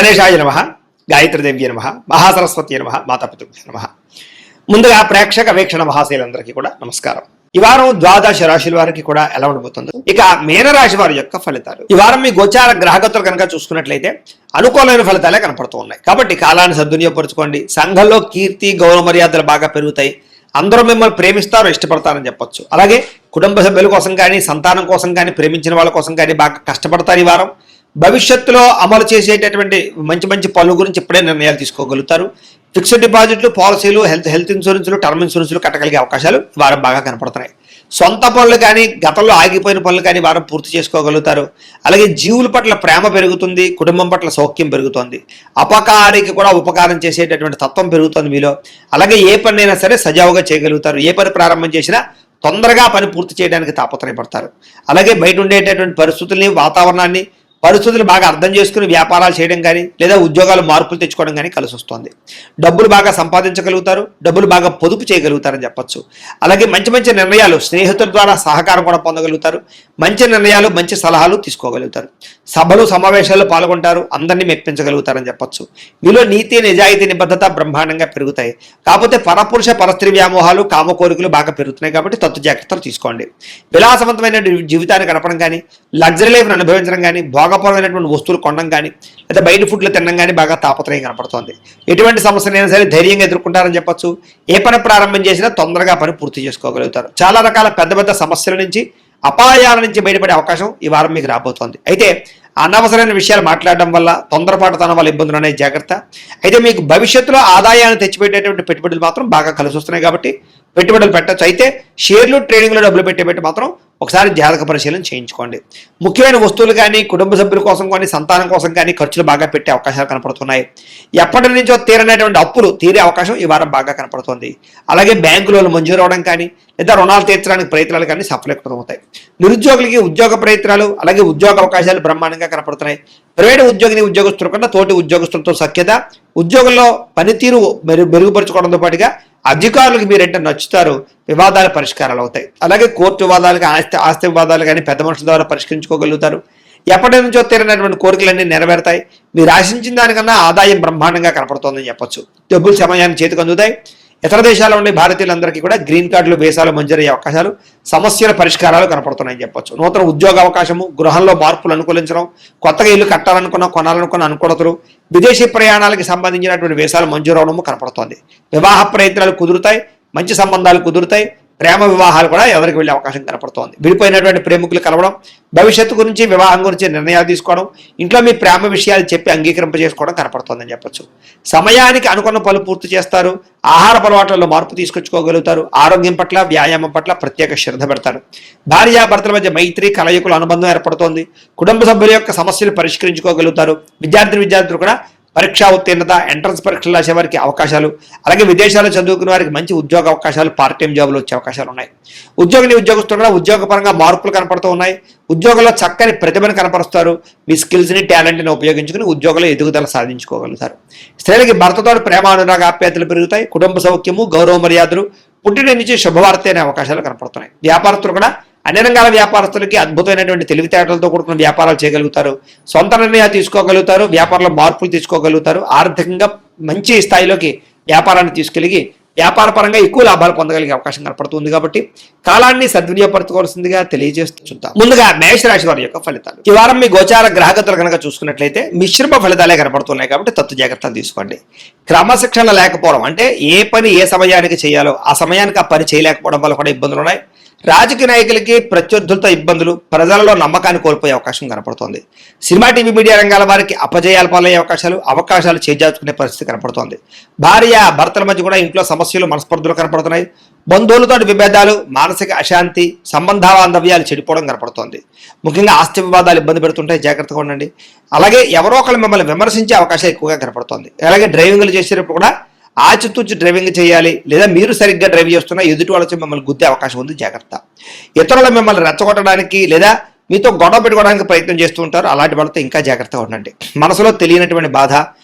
గణేశాయ నమః, గాయత్రీదేవ్య నమః, మహాసరస్వతి నమః, మాతాపితృభ్యో నమః. ముందుగా ప్రేక్షక వీక్షణ మహాశైలందరికీ కూడా నమస్కారం. ఈ వారం ద్వాదశ రాశుల వారికి కూడా ఎలా ఉండబోతుంది? ఇక మీనరాశి వారి యొక్క ఫలితాలు. ఈ వారం మీ గోచార గ్రహగతులు కనుక చూసుకున్నట్లయితే అనుకూలమైన ఫలితాలే కనపడుతూ ఉన్నాయి. కాబట్టి కాలాన్ని సద్వినియోగపరచుకోండి. సంఘంలో కీర్తి గౌరవ మర్యాదలు బాగా పెరుగుతాయి. అందరూ మిమ్మల్ని ప్రేమిస్తారు, ఇష్టపడతారని చెప్పొచ్చు. అలాగే కుటుంబ సభ్యుల కోసం కానీ, సంతానం కోసం కానీ, ప్రేమించిన వాళ్ళ కోసం కానీ బాగా కష్టపడతారు. ఈ వారం భవిష్యత్తులో అమలు చేసేటటువంటి మంచి మంచి పనుల గురించి ఇప్పుడే నిర్ణయాలు తీసుకోగలుగుతారు. ఫిక్స్డ్ డిపాజిట్లు, పాలసీలు, హెల్త్ ఇన్సూరెన్స్లు, టర్మ్ ఇన్సూరెన్స్లు కట్టగలిగే అవకాశాలు వారం బాగా కనపడుతున్నాయి. సొంత పనులు కానీ, గతంలో ఆగిపోయిన పనులు కానీ వారం పూర్తి చేసుకోగలుగుతారు. అలాగే జీవుల పట్ల ప్రేమ పెరుగుతుంది, కుటుంబం పట్ల సౌఖ్యం పెరుగుతుంది. అపకారికి కూడా ఉపకారం చేసేటటువంటి తత్వం పెరుగుతుంది మీలో. అలాగే ఏ పనైనా సరే సజావుగా చేయగలుగుతారు. ఏ పని ప్రారంభం చేసినా తొందరగా పని పూర్తి చేయడానికి తాపత్రయపడతారు. అలాగే బయట ఉండేటటువంటి పరిస్థితుల్ని, వాతావరణాన్ని, పరిస్థితులు బాగా అర్థం చేసుకుని వ్యాపారాలు చేయడం కానీ, లేదా ఉద్యోగాలు మార్పులు తెచ్చుకోవడం కానీ కలిసి వస్తుంది. డబ్బులు బాగా సంపాదించగలుగుతారు, డబ్బులు బాగా పొదుపు చేయగలుగుతారని చెప్పొచ్చు. అలాగే మంచి మంచి నిర్ణయాలు, స్నేహితుల ద్వారా సహకారం కూడా పొందగలుగుతారు. మంచి నిర్ణయాలు, మంచి సలహాలు తీసుకోగలుగుతారు. సభలు, సమావేశాల్లో పాల్గొంటారు, అందరినీ మెప్పించగలుగుతారని చెప్పొచ్చు. మీలో నీతి, నిజాయితీ, నిబద్ధత బ్రహ్మాండంగా పెరుగుతాయి. కాకపోతే పరపురుష పరస్త్రీ వ్యామోహాలు, కామ కోరికలు బాగా పెరుగుతున్నాయి. కాబట్టి తత్తు జాగ్రత్తలు తీసుకోండి. విలాసవంతమైన జీవితాన్ని గడపడం కానీ, లగ్జరీ లైఫ్ను అనుభవించడం కానీ, భోగపరమైనటువంటి వస్తువులు కొనడం కానీ, లేదా బయట ఫుడ్లు తినడం కానీ బాగా తాపత్రయం కనపడుతోంది. ఎటువంటి సమస్యలైనా సరే ధైర్యంగా ఎదుర్కొంటారని చెప్పొచ్చు. ఏ పని ప్రారంభం చేసినా తొందరగా పని పూర్తి చేసుకోగలుగుతారు. చాలా రకాల పెద్ద పెద్ద సమస్యల నుంచి, అపాయాల నుంచి బయటపడే అవకాశం ఈ వారం మీకు రాబోతోంది. అయితే అనవసరమైన విషయాలు మాట్లాడడం వల్ల, తొందరపాటుతనం వల్ల ఇబ్బందులు అనేవి జాగ్రత్త. అయితే మీకు భవిష్యత్తులో ఆదాయాన్ని తెచ్చిపెట్టేటువంటి పెట్టుబడులు మాత్రం బాగా కలిసి వస్తున్నాయి. కాబట్టి పెట్టుబడులు పెట్టచ్చు. అయితే షేర్లు, ట్రేడింగ్లో డబ్బులు పెట్టేబెట్టి మాత్రం ఒకసారి జాతక పరిశీలన చేయించుకోండి. ముఖ్యమైన వస్తువులు కానీ, కుటుంబ సభ్యుల కోసం కానీ, సంతానం కోసం కానీ ఖర్చులు బాగా పెట్టే అవకాశాలు కనపడుతున్నాయి. ఎప్పటి నుంచో తీరనేటువంటి అప్పులు తీరే అవకాశం ఈ వారం బాగా కనపడుతుంది. అలాగే బ్యాంకులలో మంజూరు అవడం కానీ, లేదా రుణాలు తీర్చడానికి ప్రయత్నాలు కానీ సఫలీకృతమవుతాయి. నిరుద్యోగులకి ఉద్యోగ ప్రయత్నాలు, అలాగే ఉద్యోగ అవకాశాలు బ్రహ్మాండంగా కనపడుతున్నాయి. ప్రైవేటు ఉద్యోగస్తుల కన్నా తోటి ఉద్యోగస్తులతో సఖ్యత, ఉద్యోగంలో పనితీరు మెరుగుపరుచుకోవడంతో పాటుగా అధికారులకు మీరంటే నచ్చుతారు. వివాదాల పరిష్కారాలు అవుతాయి. అలాగే కోర్టు వివాదాలు, ఆస్తి వివాదాలు కానీ పెద్ద మనుషుల ద్వారా పరిష్కరించుకోగలుగుతారు. ఎప్పటి నుంచో తీరనటువంటి కోరికలన్నీ నెరవేరుతాయి. మీరు ఆశించిన దానికన్నా ఆదాయం బ్రహ్మాండంగా కనపడుతోందని చెప్పొచ్చు. డబ్బులు సమయాన్ని చేతికి అందుతాయి. ఇతర దేశాల్లో ఉండే భారతీయులందరికీ కూడా గ్రీన్ కార్డులు, వీసాలు మంజూరయ్యే అవకాశాలు, సమస్యల పరిష్కారాలు కనపడుతున్నాయని చెప్పొచ్చు. నూతన ఉద్యోగ అవకాశము, గృహంలో మార్పులు అనుకూలించడం, కొత్తగా ఇల్లు కట్టాలనుకున్న, కొనాలనుకున్న అనుకూలతలు, విదేశీ ప్రయాణాలకు సంబంధించినటువంటి వీసాలు మంజూరు అవడము కనపడుతోంది. వివాహ ప్రయత్నాలు కుదురుతాయి, మంచి సంబంధాలు కుదురుతాయి. ప్రేమ వివాహాలు కూడా ఎవరికి వెళ్ళే అవకాశం కనపడుతోంది. విడిపోయినటువంటి ప్రేమికులు కలవడం, భవిష్యత్తు గురించి, వివాహం గురించి నిర్ణయాలు తీసుకోవడం, ఇంట్లో మీ ప్రేమ విషయాలు చెప్పి అంగీకరింపజేసుకోవడం కనపడుతోందని చెప్పొచ్చు. సమయానికి అనుకున్న పనులు పూర్తి చేస్తారు. ఆహార అలవాట్లలో మార్పు తీసుకొచ్చుకోగలుగుతారు. ఆరోగ్యం పట్ల, వ్యాయామం పట్ల ప్రత్యేక శ్రద్ధ పెడతారు. భార్యాభర్తల మధ్య మైత్రి, కలయికల అనుబంధం ఏర్పడుతోంది. కుటుంబ సభ్యుల యొక్క సమస్యలు పరిష్కరించుకోగలుగుతారు. విద్యార్థులు కూడా పరీక్షా ఉత్తీర్ణత, ఎంట్రన్స్ పరీక్షలు రాసే వారికి అవకాశాలు, అలాగే విదేశాల్లో చదువుకునే వారికి మంచి ఉద్యోగ అవకాశాలు, పార్ట్ టైం జాబులు వచ్చే అవకాశాలు ఉన్నాయి. ఉద్యోగస్తులు కూడా ఉద్యోగపరంగా మార్పులు కనపడుతూ ఉన్నాయి. ఉద్యోగంలో చక్కని ప్రతిభను కనపరుస్తారు. మీ స్కిల్స్ని, టాలెంట్ని ఉపయోగించుకుని ఉద్యోగంలో ఎదుగుదల సాధించుకోగలుగుతారు. స్త్రీలకి భర్తతో ప్రేమ, అనురాగ, ఆప్యాయతలు పెరుగుతాయి. కుటుంబ సౌఖ్యము, గౌరవ మర్యాదలు, పుట్టిన నుంచి శుభవార్త అనే అవకాశాలు కనపడుతున్నాయి. వ్యాపారస్తులు కూడా అన్ని రంగాల వ్యాపారస్తులకి అద్భుతమైనటువంటి తెలివితేటలతో కూడుకున్న వ్యాపారాలు చేయగలుగుతారు. సొంత నిర్ణయాలు తీసుకోగలుగుతారు. వ్యాపారంలో మార్పులు తీసుకోగలుగుతారు. ఆర్థికంగా మంచి స్థాయిలోకి వ్యాపారాన్ని తీసుకెళ్ళి వ్యాపార పరంగా ఎక్కువ లాభాలు పొందగలిగే అవకాశం కనపడుతుంది. కాబట్టి కాలాన్ని సద్వినియోగపరచుకోవాల్సిందిగా తెలియజేస్తూ చూద్దాం. ముందుగా మేషరాశి వారి యొక్క ఫలితాలు. ఈ వారం మీ గోచార గ్రహగతులు కనుక చూసుకున్నట్లయితే మిశ్రమ ఫలితాలే కనపడుతున్నాయి. కాబట్టి తత్తు జాగ్రత్తలు తీసుకోండి. క్రమశిక్షణ లేకపోవడం, అంటే ఏ పని ఏ సమయానికి చేయాలో ఆ సమయానికి ఆ పని చేయలేకపోవడం వల్ల కూడా ఇబ్బందులు ఉన్నాయి. రాజకీయ నాయకులకి ప్రత్యర్థులతో ఇబ్బందులు, ప్రజలలో నమ్మకాన్ని కోల్పోయే అవకాశం కనపడుతోంది. సినిమా, టీవీ, మీడియా రంగాల వారికి అపజయాలు పాలయ్యే అవకాశాలు చేజార్చుకునే పరిస్థితి కనపడుతోంది. భార్య భర్తల మధ్య కూడా ఇంట్లో సమస్యలు, మనస్పర్ధలు కనపడుతున్నాయి. బంధువులతో విభేదాలు, మానసిక అశాంతి, సంబంధాబాంధవ్యాలు చెడిపోవడం కనపడుతోంది. ముఖ్యంగా ఆస్తి వివాదాలు ఇబ్బంది పెడుతుంటాయి. జాగ్రత్తగా ఉండండి. అలాగే ఎవరో ఒకరు మిమ్మల్ని విమర్శించే అవకాశం ఎక్కువగా కనపడుతోంది. అలాగే డ్రైవింగ్లు చేసేటప్పుడు కూడా ఆచితూచి డ్రైవింగ్ చేయాలి. లేదా మీరు సరిగ్గా డ్రైవ్ చేస్తున్నా ఎదుటి వాళ్ళకి మిమ్మల్ని గుద్దే అవకాశం ఉంది. జాగ్రత్త. ఇతరులు మిమ్మల్ని రెచ్చగొట్టడానికి లేదా మీతో గొడవ పెట్టుకోవడానికి ప్రయత్నం చేస్తూ ఉంటారు. అలాంటి వాళ్ళతో ఇంకా జాగ్రత్తగా ఉండండి. మనసులో తెలియనటువంటి బాధ,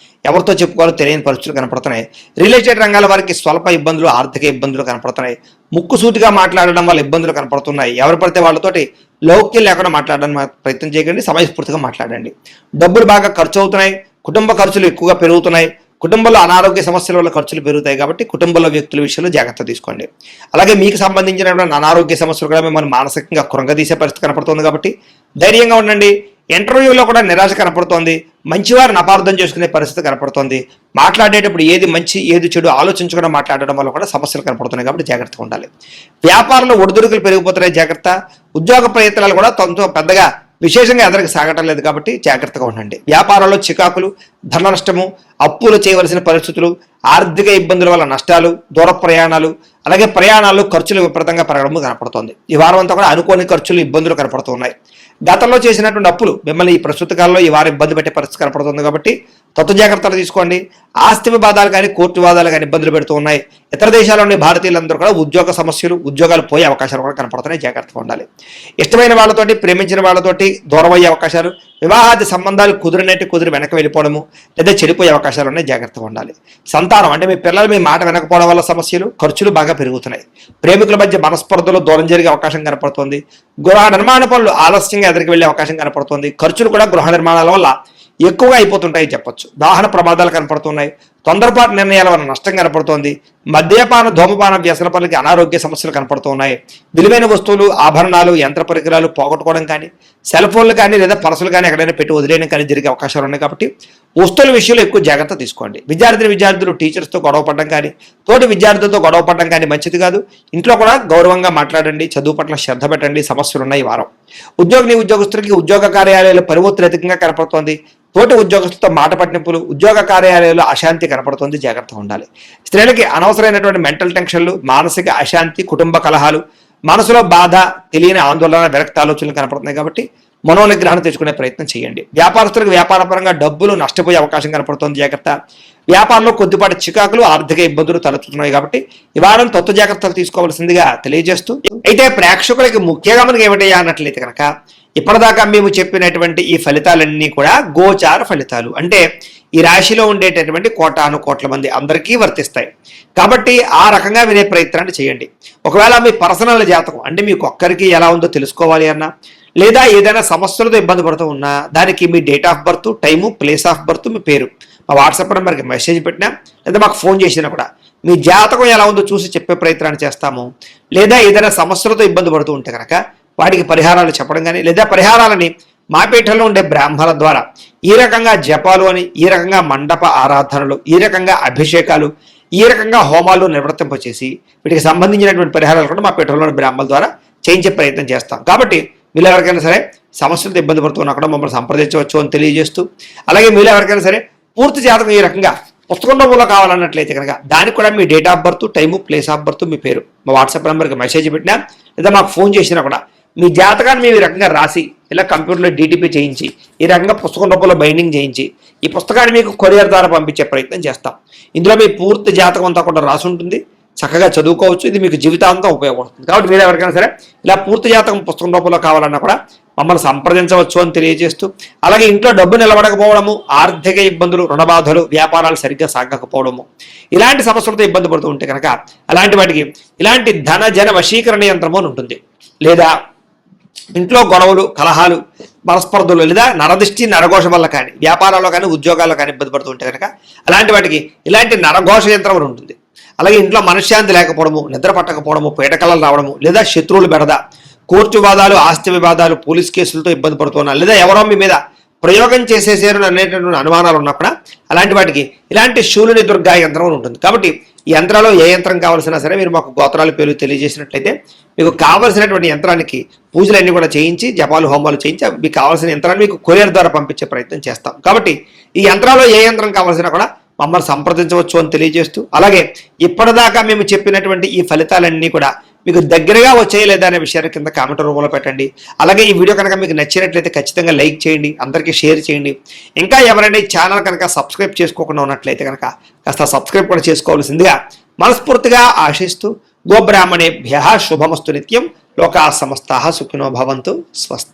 ఎవరితో చెప్పుకోవాలో తెలియని పరిస్థితులు కనపడుతున్నాయి. రియల్ ఎస్టేట్ రంగాల వారికి స్వల్ప ఇబ్బందులు, ఆర్థిక ఇబ్బందులు కనపడుతున్నాయి. ముక్కుసూటిగా మాట్లాడడం వల్ల ఇబ్బందులు కనపడుతున్నాయి. ఎవరు పడితే వాళ్ళతోటి లౌక్యం లేకుండా మాట్లాడడానికి ప్రయత్నం చేయకండి. సమయస్ఫూర్తిగా మాట్లాడండి. డబ్బులు బాగా ఖర్చు అవుతున్నాయి. కుటుంబ ఖర్చులు ఎక్కువగా పెరుగుతున్నాయి, కుటుంబంలో అనారోగ్య సమస్యల వల్ల ఖర్చులు పెరుగుతాయి కాబట్టి కుటుంబంలో వ్యక్తుల విషయంలో జాగ్రత్త తీసుకోండి. అలాగే మీకు సంబంధించినటువంటి అనారోగ్య సమస్యలు కూడా మిమ్మల్ని మానసికంగా కృంగదీసే పరిస్థితి కనపడుతుంది కాబట్టి ధైర్యంగా ఉండండి. ఇంటర్వ్యూలో కూడా నిరాశ కనపడుతోంది, మంచివారిని అపార్థం చేసుకునే పరిస్థితి కనపడుతోంది. మాట్లాడేటప్పుడు ఏది మంచి ఏది చెడు ఆలోచించకుండా మాట్లాడడం వల్ల కూడా సమస్యలు కనపడుతున్నాయి కాబట్టి జాగ్రత్తగా ఉండాలి. వ్యాపారంలో ఒడిదుడుకులు పెరిగిపోతున్నాయి, జాగ్రత్త. ఉద్యోగ ప్రయత్నాలు కూడా తనతో పెద్దగా విశేషంగా ఎదరికి సాగటం లేదు కాబట్టి జాగ్రత్తగా ఉండండి. వ్యాపారాల్లో చికాకులు, ధన నష్టము, అప్పులు చేయవలసిన పరిస్థితులు, ఆర్థిక ఇబ్బందుల వల్ల నష్టాలు, దూర ప్రయాణాలు, అలాగే ప్రయాణాలు ఖర్చులు విపరీతంగా పెరగడం కనపడుతోంది. ఈ వారం అంతా కూడా అనుకోని ఖర్చులు, ఇబ్బందులు కనపడుతున్నాయి. గతంలో చేసినటువంటి అప్పులు మిమ్మల్ని ఈ ప్రస్తుత కాలంలో ఈ వారం ఇబ్బంది పెట్టే పరిస్థితి కనపడుతుంది కాబట్టి తత్వ జాగ్రత్తలు తీసుకోండి. ఆస్తి వివాదాలు కానీ కోర్టు వివాదాలు కానీ ఇబ్బందులు పెడుతూ ఉన్నాయి. ఇతర దేశాల్లోని భారతీయులందరూ కూడా ఉద్యోగ సమస్యలు, ఉద్యోగాలు పోయే అవకాశాలు కూడా కనపడుతున్నాయి, జాగ్రత్తగా ఉండాలి. ఇష్టమైన వాళ్ళతోటి, ప్రేమించిన వాళ్ళతోటి దూరం అయ్యే అవకాశాలు, వివాహాది సంబంధాలు కుదిరి వెనక వెళ్ళిపోవడము లేదా చెడిపోయే అవకాశాలు ఉన్నాయి, జాగ్రత్తగా ఉండాలి. సంతానం అంటే మీ పిల్లలు మీ మాట వినకపోవడం వల్ల సమస్యలు, ఖర్చులు బాగా పెరుగుతున్నాయి. ప్రేమికుల మధ్య మనస్పర్ధలు దూరం జరిగే అవకాశం కనపడుతుంది. గృహ నిర్మాణ పనులు ఆలస్యంగా ఎదురికి వెళ్ళే అవకాశం కనపడుతుంది. ఖర్చులు కూడా గృహ నిర్మాణాల వల్ల ఎక్కువగా అయిపోతుంటాయి చెప్పొచ్చు. వాహన ప్రమాదాలు కనపడుతున్నాయి. తొందరపాటు నిర్ణయాల వల్ల నష్టం కనపడుతోంది. మద్యపాన, ధూమపాన వ్యసన పనులకి అనారోగ్య సమస్యలు కనపడుతున్నాయి. విలువైన వస్తువులు, ఆభరణాలు, యంత్ర పరికరాలు పోగొట్టుకోవడం కానీ, సెల్ ఫోన్లు కానీ లేదా పర్సులు కానీ ఎక్కడైనా పెట్టి వదిలేయడం కానీ జరిగే అవకాశాలు ఉన్నాయి కాబట్టి వస్తువుల విషయంలో ఎక్కువ జాగ్రత్త తీసుకోండి. విద్యార్థులు టీచర్స్తో గొడవ పడడం కానీ, తోటి విద్యార్థులతో గొడవ పడడం కానీ మంచిది కాదు. ఇంట్లో కూడా గౌరవంగా మాట్లాడండి, చదువు పట్ల శ్రద్ధ పెట్టండి. సమస్యలు ఉన్నాయి ఈ వారం. ఉద్యోగస్తులకి ఉద్యోగ కార్యాలయాలు పరివర్తన అధికంగా కనపడుతోంది. తోటి ఉద్యోగస్తులతో మాట పట్టింపులు, ఉద్యోగ కార్యాలయాల్లో అశాంతి కనపడుతుంది, జాగ్రత్తగా ఉండాలి. స్త్రీలకి అనవసరమైనటువంటి మెంటల్ టెన్షన్లు, మానసిక అశాంతి, కుటుంబ కలహాలు, మనసులో బాధ, తెలియని ఆందోళన, విరక్త ఆలోచనలు కనపడుతున్నాయి కాబట్టి మనోనిగ్రహణ తెచ్చుకునే ప్రయత్నం చేయండి. వ్యాపారస్తులకు వ్యాపారపరంగా డబ్బులు నష్టపోయే అవకాశం కనపడుతుంది, జాగ్రత్త. వ్యాపారంలో కొద్దిపాటి చికాకులు, ఆర్థిక ఇబ్బందులు తలెత్తుతున్నాయి కాబట్టి ఈ వారం తత్వ జాగ్రత్తలు తీసుకోవాల్సిందిగా తెలియజేస్తూ, అయితే ప్రేక్షకులకి ముఖ్యంగా మనకి ఏమిటయ్యా అన్నట్లయితే కనుక ఇప్పటిదాకా మేము చెప్పినటువంటి ఈ ఫలితాలన్నీ కూడా గోచార ఫలితాలు, అంటే ఈ రాశిలో ఉండేటటువంటి కోట్ల మంది అందరికీ వర్తిస్తాయి కాబట్టి ఆ రకంగా వినే ప్రయత్నాన్ని చేయండి. ఒకవేళ మీ పర్సనల్ జాతకం అంటే మీకు ఒక్కరికి ఎలా ఉందో తెలుసుకోవాలి అన్నా, లేదా ఏదైనా సమస్యలతో ఇబ్బంది పడుతూ ఉన్నా దానికి మీ date of birth, time, place of birth, మీ పేరు మా వాట్సాప్ నెంబర్కి మెసేజ్ పెట్టినా లేదా మాకు ఫోన్ చేసినా కూడా మీ జాతకం ఎలా ఉందో చూసి చెప్పే ప్రయత్నాన్ని చేస్తాము. లేదా ఏదైనా సమస్యలతో ఇబ్బంది పడుతూ ఉంటే కనుక వాటికి పరిహారాలు చెప్పడం కానీ, లేదా పరిహారాలని మా పీఠంలో ఉండే బ్రాహ్మణుల ద్వారా ఈ రకంగా జపాలు అని, ఈ రకంగా మండప ఆరాధనలు, ఈ రకంగా అభిషేకాలు, ఈ రకంగా హోమాలు నిర్వర్తింపచేసి వీటికి సంబంధించినటువంటి పరిహారాలు కూడా మా పీఠంలోని బ్రాహ్మణుల ద్వారా చేయించే ప్రయత్నం చేస్తాం. కాబట్టి మీరు ఎవరికైనా సరే సమస్యలతో ఇబ్బంది పడుతున్నా కూడా మమ్మల్ని సంప్రదించవచ్చు అని తెలియజేస్తూ, అలాగే మీరు ఎవరికైనా సరే పూర్తి జాతకం ఈ రకంగా పుస్తకం రూపంలో కావాలన్నట్లయితే కనుక దానికి కూడా మీ date of birth, time, place of birth, మీ పేరు మా వాట్సాప్ నెంబర్కి మెసేజ్ పెట్టినా లేదా మాకు ఫోన్ చేసినా కూడా మీ జాతకాన్ని మేము ఈ రకంగా రాసి ఇలా కంప్యూటర్లో డీటీపీ చేయించి ఈ రకంగా పుస్తకం రూపంలో బైండింగ్ చేయించి ఈ పుస్తకాన్ని మీకు కొరియర్ ద్వారా పంపించే ప్రయత్నం చేస్తాం. ఇందులో మీ పూర్తి జాతకం అంతా కూడా రాసి ఉంటుంది, చక్కగా చదువుకోవచ్చు. ఇది మీకు జీవితాంతం ఉపయోగపడుతుంది. కాబట్టి మీరు ఎవరికైనా సరే ఇలా పూర్తి జాతకం పుస్తకం రూపంలో కావాలన్నా కూడా మమ్మల్ని సంప్రదించవచ్చు అని తెలియజేస్తూ, అలాగే ఇంట్లో డబ్బు నిలబడకపోవడము, ఆర్థిక ఇబ్బందులు, రుణబాధలు, వ్యాపారాలు సరిగ్గా సాగకపోవడము, ఇలాంటి సమస్యలతో ఇబ్బంది పడుతూ ఉంటే కనుక అలాంటి వాటికి ఇలాంటి ధన జన వశీకరణ యంత్రము అని ఉంటుంది. లేదా ఇంట్లో గొడవలు, కలహాలు, మనస్పర్ధలు, లేదా నరదిష్టి, నరఘోష వల్ల కానీ వ్యాపారాల్లో కానీ ఉద్యోగాల్లో కానీ ఇబ్బంది పడుతూ ఉంటే కనుక అలాంటి వాటికి ఇలాంటి నరఘోష యంత్రం అని ఉంటుంది. అలాగే ఇంట్లో మనశ్శాంతి లేకపోవడము, నిద్ర పట్టకపోవడము, పీడకలలు రావడము, లేదా శత్రువులు బెడద, కోర్టు వివాదాలు, ఆస్తి వివాదాలు, పోలీస్ కేసులతో ఇబ్బంది పడుతున్నా, లేదా ఎవరో మీ మీద ప్రయోగం చేసేసారు అనేటటువంటి అనుమానాలు ఉన్నా కూడా అలాంటి వాటికి ఇలాంటి శూలుని దుర్గా యంత్రం అని ఉంటుంది. కాబట్టి ఈ యంత్రాల్లో ఏ యంత్రం కావాల్సినా సరే మీరు మాకు గోత్రాల పేర్లు తెలియజేసినట్లయితే మీకు కావాల్సినటువంటి యంత్రానికి పూజలన్నీ కూడా చేయించి, జపాలు, హోమాలు చేయించి మీకు కావాల్సిన యంత్రాన్ని మీకు కొరియర్ ద్వారా పంపించే ప్రయత్నం చేస్తాం. కాబట్టి ఈ యంత్రాల్లో ఏ యంత్రం కావాల్సినా కూడా మమ్మల్ని సంప్రదించవచ్చు అని తెలియజేస్తూ, అలాగే ఇప్పటిదాకా మేము చెప్పినటువంటి ఈ ఫలితాలన్నీ కూడా మీకు దగ్గరగా వచ్చాయి లేదా అనే విషయాన్ని కింద కామెంట్ రూపంలో పెట్టండి. అలాగే ఈ వీడియో కనుక మీకు నచ్చినట్లయితే ఖచ్చితంగా లైక్ చేయండి, అందరికీ షేర్ చేయండి. ఇంకా ఎవరైనా ఈ ఛానల్ కనుక సబ్స్క్రైబ్ చేసుకోకుండా ఉన్నట్లయితే కనుక కాస్త సబ్స్క్రైబ్ కూడా చేసుకోవాల్సిందిగా మనస్ఫూర్తిగా ఆశిస్తూ, గోబ్రాహ్మణేభ్యః శుభమస్తు నిత్యం, లోకాః సమస్తాః సుఖినో భవంతు, స్వస్తి.